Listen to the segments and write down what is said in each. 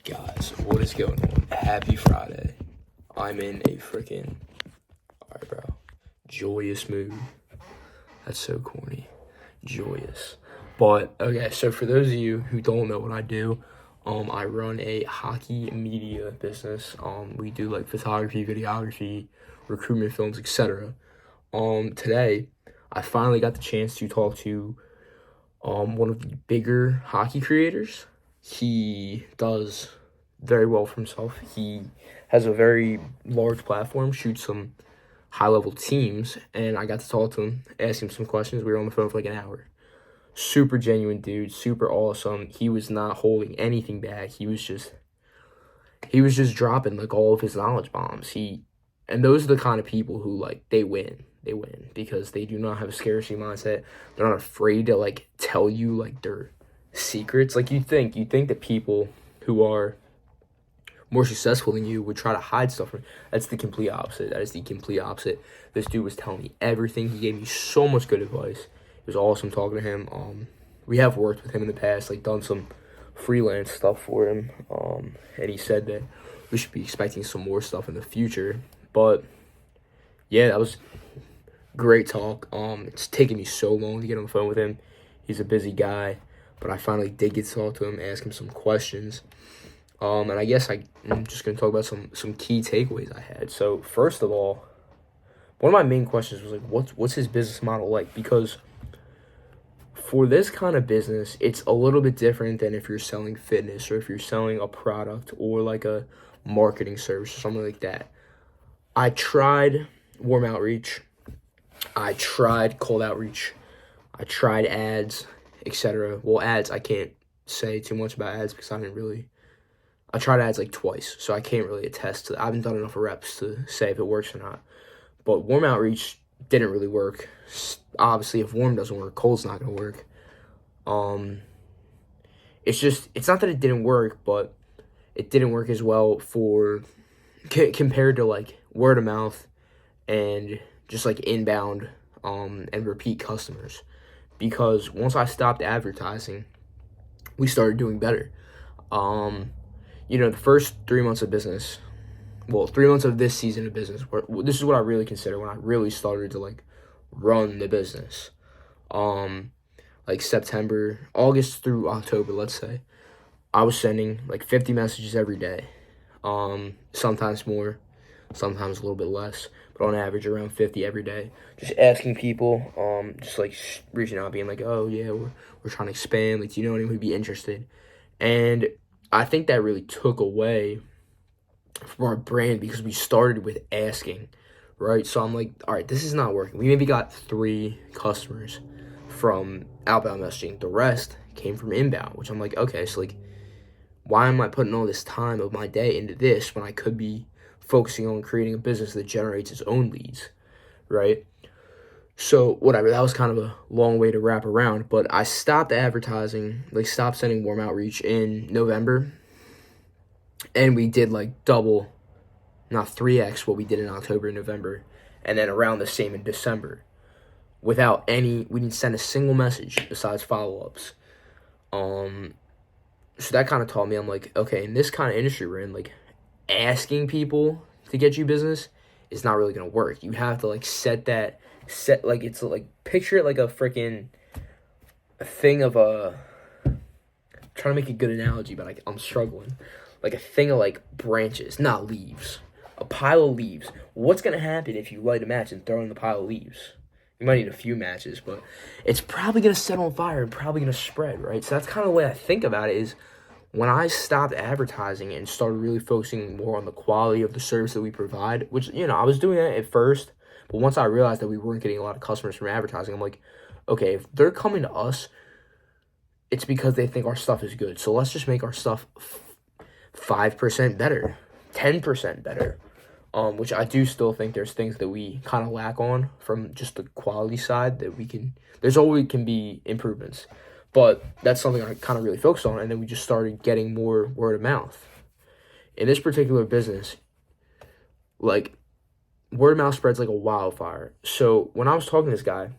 Guys, what is going on? Happy Friday. I'm in a freaking, alright, bro, joyous mood. That's so corny. Joyous. But, okay, so for those of you who don't know what I do, I run a hockey media business. We do like photography, videography, recruitment films, etc. Today, I finally got the chance to talk to one of the bigger hockey creators. He does very well for himself. He has a very large platform, shoots some high-level teams, and I got to talk to him, ask him some questions. We were on the phone for like an hour. Super genuine dude, super awesome. He was not holding anything back. He was just dropping like all of his knowledge bombs. And those are the kind of people who like they win. They win because they do not have a scarcity mindset. They're not afraid to like tell you like their secrets. Like you think that people who are more successful than you would try to hide stuff from you. That's the complete opposite. That is the complete opposite. This dude was telling me everything. He gave me so much good advice. It was awesome talking to him. We have worked with him in the past, like done some freelance stuff for him. And he said that we should be expecting some more stuff in the future. But yeah, that was great talk. It's taken me so long to get on the phone with him. He's a busy guy, but I finally did get to talk to him, ask him some questions. And I guess I'm just going to talk about some key takeaways I had. So first of all, one of my main questions was like, what's his business model like? Because for this kind of business, it's a little bit different than if you're selling fitness or if you're selling a product or like a marketing service or something like that. I tried warm outreach. I tried cold outreach. I tried ads, etc. Well, ads, I can't say too much about ads because I tried ads like twice, so I can't really attest to that. I haven't done enough reps to say if it works or not. But warm outreach didn't really work. Obviously, if warm doesn't work, cold's not going to work. It's not that it didn't work, but it didn't work as well compared to like word of mouth and just like inbound and repeat customers. Because once I stopped advertising, we started doing better. The first 3 months of business, 3 months of this season of business, this is what I really consider when I really started to like run the business. Like September, August through October, let's say, I was sending like 50 messages every day. Sometimes more, sometimes a little bit less, but on average around 50 every day. Just asking people, just like reaching out, being like, oh yeah, we're trying to expand. Like, do you know anyone who'd be interested? And I think that really took away from our brand because we started with asking, right? So I'm like, all right, this is not working. We maybe got 3 customers from outbound messaging. The rest came from inbound, which I'm like, okay, so like, why am I putting all this time of my day into this when I could be focusing on creating a business that generates its own leads, right? So whatever, that was kind of a long way to wrap around, but I stopped advertising, like stopped sending warm outreach in November, and we did like double, not 3x what we did in October and November, and then around the same in December. We didn't send a single message besides follow-ups. So that kind of taught me, I'm like, okay, in this kind of industry we're in, like asking people to get you business is not really going to work. You have to like picture it like a freaking thing of I'm trying to make a good analogy, but I'm struggling. Like a thing of like branches, not leaves. A pile of leaves. What's going to happen if you light a match and throw in the pile of leaves? You might need a few matches, but it's probably going to set on fire and probably going to spread, right? So that's kind of the way I think about it is when I stopped advertising and started really focusing more on the quality of the service that we provide, which, I was doing that at first, but once I realized that we weren't getting a lot of customers from advertising, I'm like, okay, if they're coming to us, it's because they think our stuff is good. So let's just make our stuff 5% better, 10% better. Which I do still think there's things that we kind of lack on from just the quality side that there's always can be improvements. But that's something I kind of really focused on, and then we just started getting more word of mouth. In this particular business, like, word of mouth spreads like a wildfire. So when I was talking to this guy,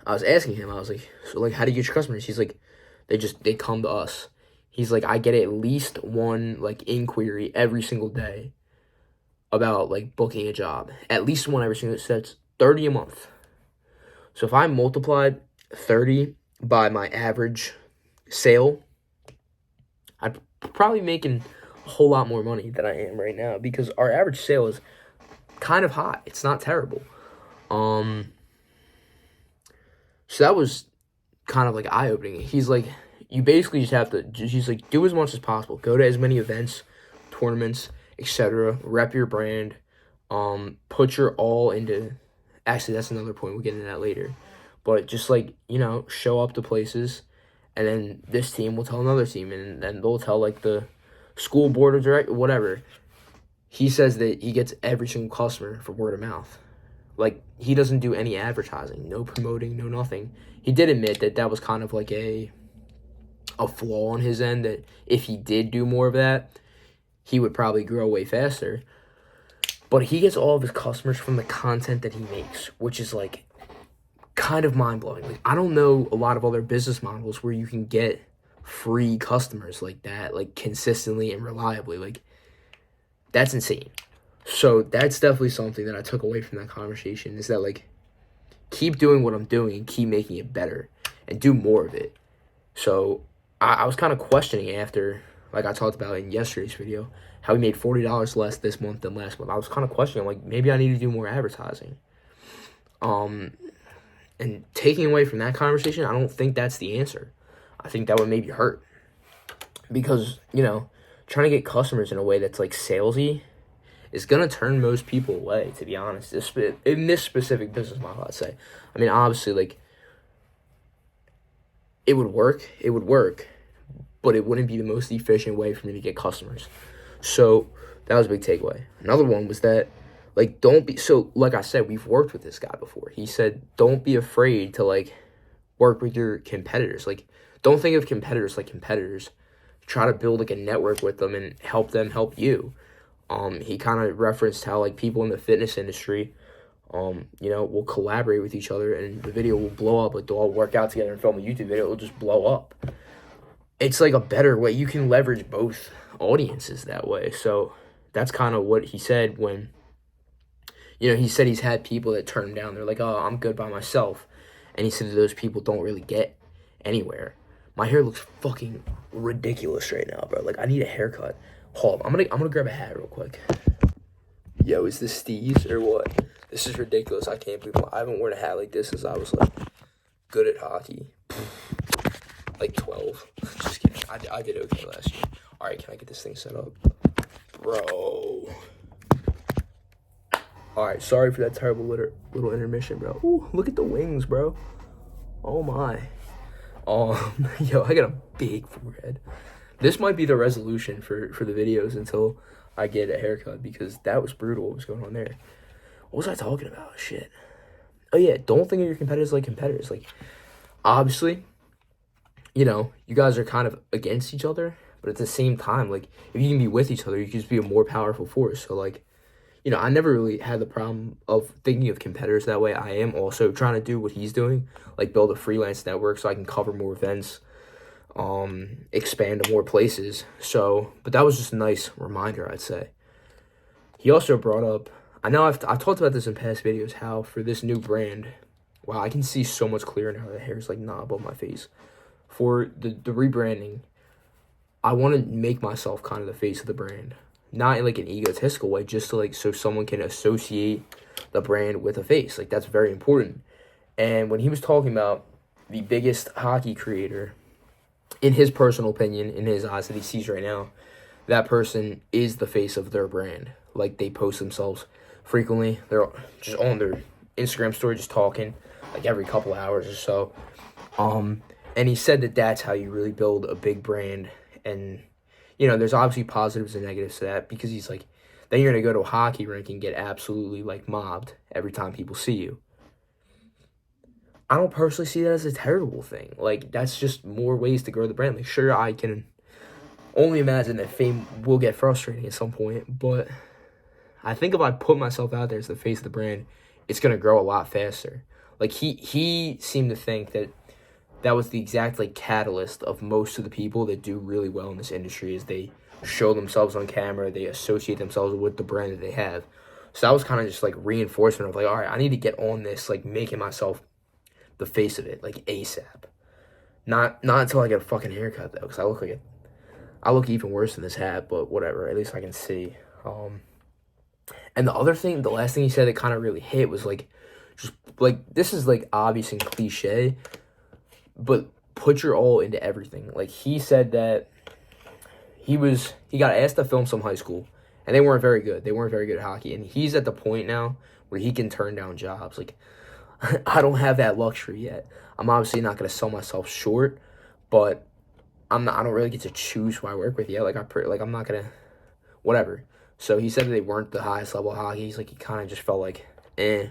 I was asking him, I was like, so like, how do you get your customers? He's like, they come to us. He's like, I get at least one like inquiry every single day about like booking a job. At least one every single day. So that's 30 a month. So if I multiplied 30 by my average sale, I'd probably making a whole lot more money than I am right now, because our average sale is kind of high. It's not terrible. So that was kind of like eye-opening. He's like, you basically just have to, he's like, do as much as possible. Go to as many events, tournaments, etc. Rep your brand. Put your all into, actually, that's another point. We'll get into that later. But just like, show up to places, and then this team will tell another team, and then they'll tell like the school board of directors, whatever. He says that he gets every single customer for word of mouth. Like, he doesn't do any advertising, no promoting, no nothing. He did admit that that was kind of like a flaw on his end, that if he did do more of that, he would probably grow way faster. But he gets all of his customers from the content that he makes, which is like kind of mind-blowing. Like, I don't know a lot of other business models where you can get free customers like that, like consistently and reliably. Like, that's insane. So that's definitely something that I took away from that conversation, is that like, keep doing what I'm doing and keep making it better and do more of it. So I was kind of questioning after, like I talked about in yesterday's video, how we made $40 less this month than last month. I was kind of questioning, like, maybe I need to do more advertising. And taking away from that conversation, I don't think that's the answer. I think that would maybe hurt. Because, trying to get customers in a way that's like salesy is going to turn most people away, to be honest. In this specific business model, I'd say. I mean, obviously, like, it would work, but it wouldn't be the most efficient way for me to get customers. So that was a big takeaway. Another one was that, like, like I said, we've worked with this guy before. He said, don't be afraid to, like, work with your competitors. Like, don't think of competitors like competitors. Try to build, like, a network with them and help them help you. He kind of referenced how, like, people in the fitness industry, will collaborate with each other, and the video will blow up. Like, they'll all work out together and film a YouTube video. It'll just blow up. It's, like, a better way. You can leverage both audiences that way. So that's kind of what he said when, he said he's had people that turn him down. They're like, oh, I'm good by myself. And he said that those people don't really get anywhere. My hair looks fucking ridiculous right now, bro. Like, I need a haircut. Hold on, I'm gonna grab a hat real quick. Yo, is this Steve's or what? This is ridiculous. I can't believe I haven't worn a hat like this since I was like good at hockey. Like 12. Just kidding. I did okay last year. Alright, can I get this thing set up? Bro. Alright, sorry for that terrible little intermission, bro. Ooh, look at the wings, bro. Oh my. Yo, I got a big forehead. This might be the resolution for the videos until I get a haircut, because that was brutal what was going on there. What was I talking about? Shit. Oh yeah, don't think of your competitors like competitors. Like, obviously, you guys are kind of against each other, but at the same time, like, if you can be with each other, you can just be a more powerful force. So, like, I never really had the problem of thinking of competitors that way. I am also trying to do what he's doing, like build a freelance network so I can cover more events, expand to more places. So, but that was just a nice reminder, I'd say. He also brought up, I know I've talked about this in past videos, how for this new brand, wow, I can see so much clearer now. The hair is like not above my face. For the rebranding, I want to make myself kind of the face of the brand. Not in like an egotistical way, just to like, so someone can associate the brand with a face. Like, that's very important. And when he was talking about the biggest hockey creator, in his personal opinion, in his eyes that he sees right now, that person is the face of their brand. Like, they post themselves frequently. They're just on their Instagram story, just talking, like every couple hours or so. And he said that that's how you really build a big brand. And, there's obviously positives and negatives to that, because he's like, then you're going to go to a hockey rink and get absolutely, like, mobbed every time people see you. I don't personally see that as a terrible thing. Like, that's just more ways to grow the brand. Like, sure, I can only imagine that fame will get frustrating at some point, but I think if I put myself out there as the face of the brand, it's going to grow a lot faster. Like, he seemed to think that that was the exact like catalyst of most of the people that do really well in this industry is they show themselves on camera, they associate themselves with the brand that they have. So that was kind of just like reinforcement of like, all right, I need to get on this, like making myself the face of it, like ASAP. Not until I get a fucking haircut though, because I look even worse in this hat, but whatever. At least I can see. And the other thing, the last thing he said that kind of really hit was like, just like this is like obvious and cliche, but put your all into everything. Like he said that he got asked to film some high school, and they weren't very good. They weren't very good at hockey, and he's at the point now where he can turn down jobs. Like I don't have that luxury yet. I'm obviously not gonna sell myself short, but I don't really get to choose who I work with yet. Like I'm not gonna, whatever. So he said that they weren't the highest level of hockey. He's like, he kind of just felt like, eh.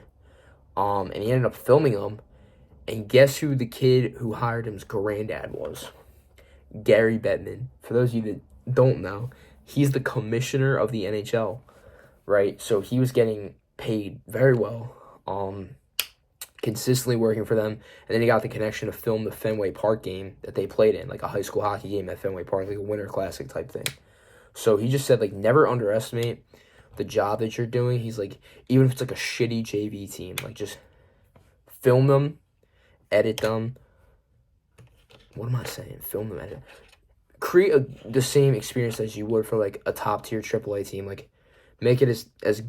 And he ended up filming them. And guess who the kid who hired him's granddad was? Gary Bettman. For those of you that don't know, he's the commissioner of the NHL, right? So he was getting paid very well, consistently working for them. And then he got the connection to film the Fenway Park game that they played in, like a high school hockey game at Fenway Park, like a Winter Classic type thing. So he just said, like, never underestimate the job that you're doing. He's like, even if it's like a shitty JV team, like just film them, edit them. What am I saying? Film them, edit. Create the same experience as you would for like a top tier AAA team. Like make it as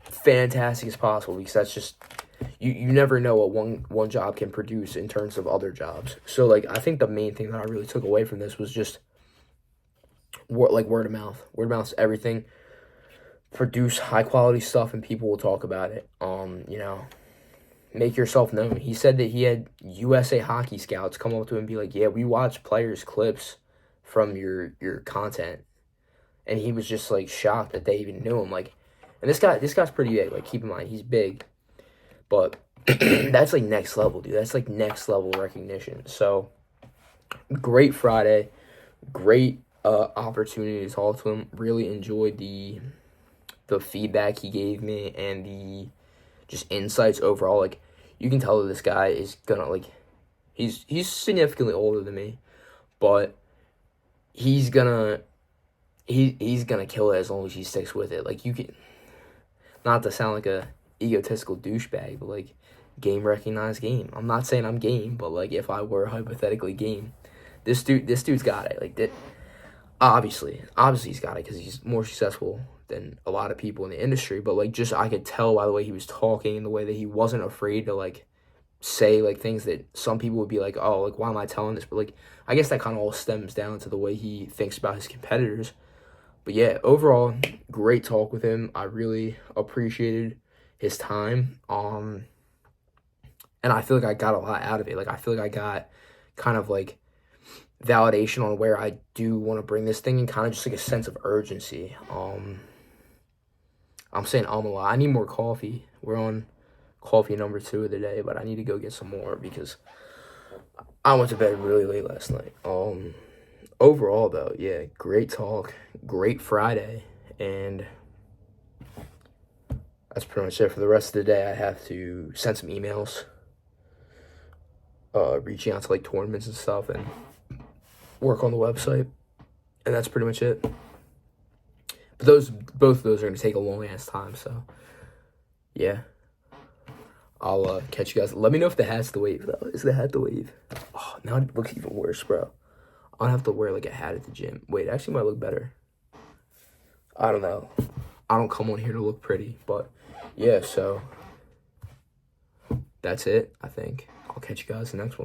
fantastic as possible, because that's just you never know what one job can produce in terms of other jobs. So like I think the main thing that I really took away from this was just word of mouth. Word of mouth is everything. Produce high quality stuff and people will talk about it. Make yourself known. He said that he had USA Hockey Scouts come up to him and be like, yeah, we watch players' clips from your content. And he was just like shocked that they even knew him. Like, and this guy's pretty big. Like, keep in mind, he's big. But that's like next level, dude. That's like next level recognition. So great Friday. Great opportunity to talk to him. Really enjoyed the feedback he gave me and the just insights overall. Like, you can tell that this guy is gonna, like, he's significantly older than me, but he's gonna kill it as long as he sticks with it. Like, you can, not to sound like a egotistical douchebag, but like, game recognized game. I'm not saying I'm game, but like, if I were hypothetically game, this dude's got it. Like, that obviously he's got it because he's more successful than a lot of people in the industry, but like, just I could tell by the way he was talking and the way that he wasn't afraid to like say like things that some people would be like, oh, like, why am I telling this? But like, I guess that kind of all stems down to the way he thinks about his competitors. But yeah, overall, great talk with him. I really appreciated his time. And I feel like I got a lot out of it. Like, I feel like I got kind of like validation on where I do want to bring this thing, and kind of just like a sense of urgency. I'm saying a lot. I need more coffee. We're on coffee number 2 of the day, but I need to go get some more because I went to bed really late last night. Overall though, yeah, great talk, great Friday, and that's pretty much it for the rest of the day. I have to send some emails, reaching out to like tournaments and stuff, and work on the website, and that's pretty much it. But both of those are going to take a long ass time, so yeah. I'll catch you guys. Let me know if the hat's the wave, though. Is the hat the wave? Oh, now it looks even worse, bro. I'll have to wear like a hat at the gym. Wait, actually might look better. I don't know. I don't come on here to look pretty, but yeah, so that's it, I think. I'll catch you guys in the next one.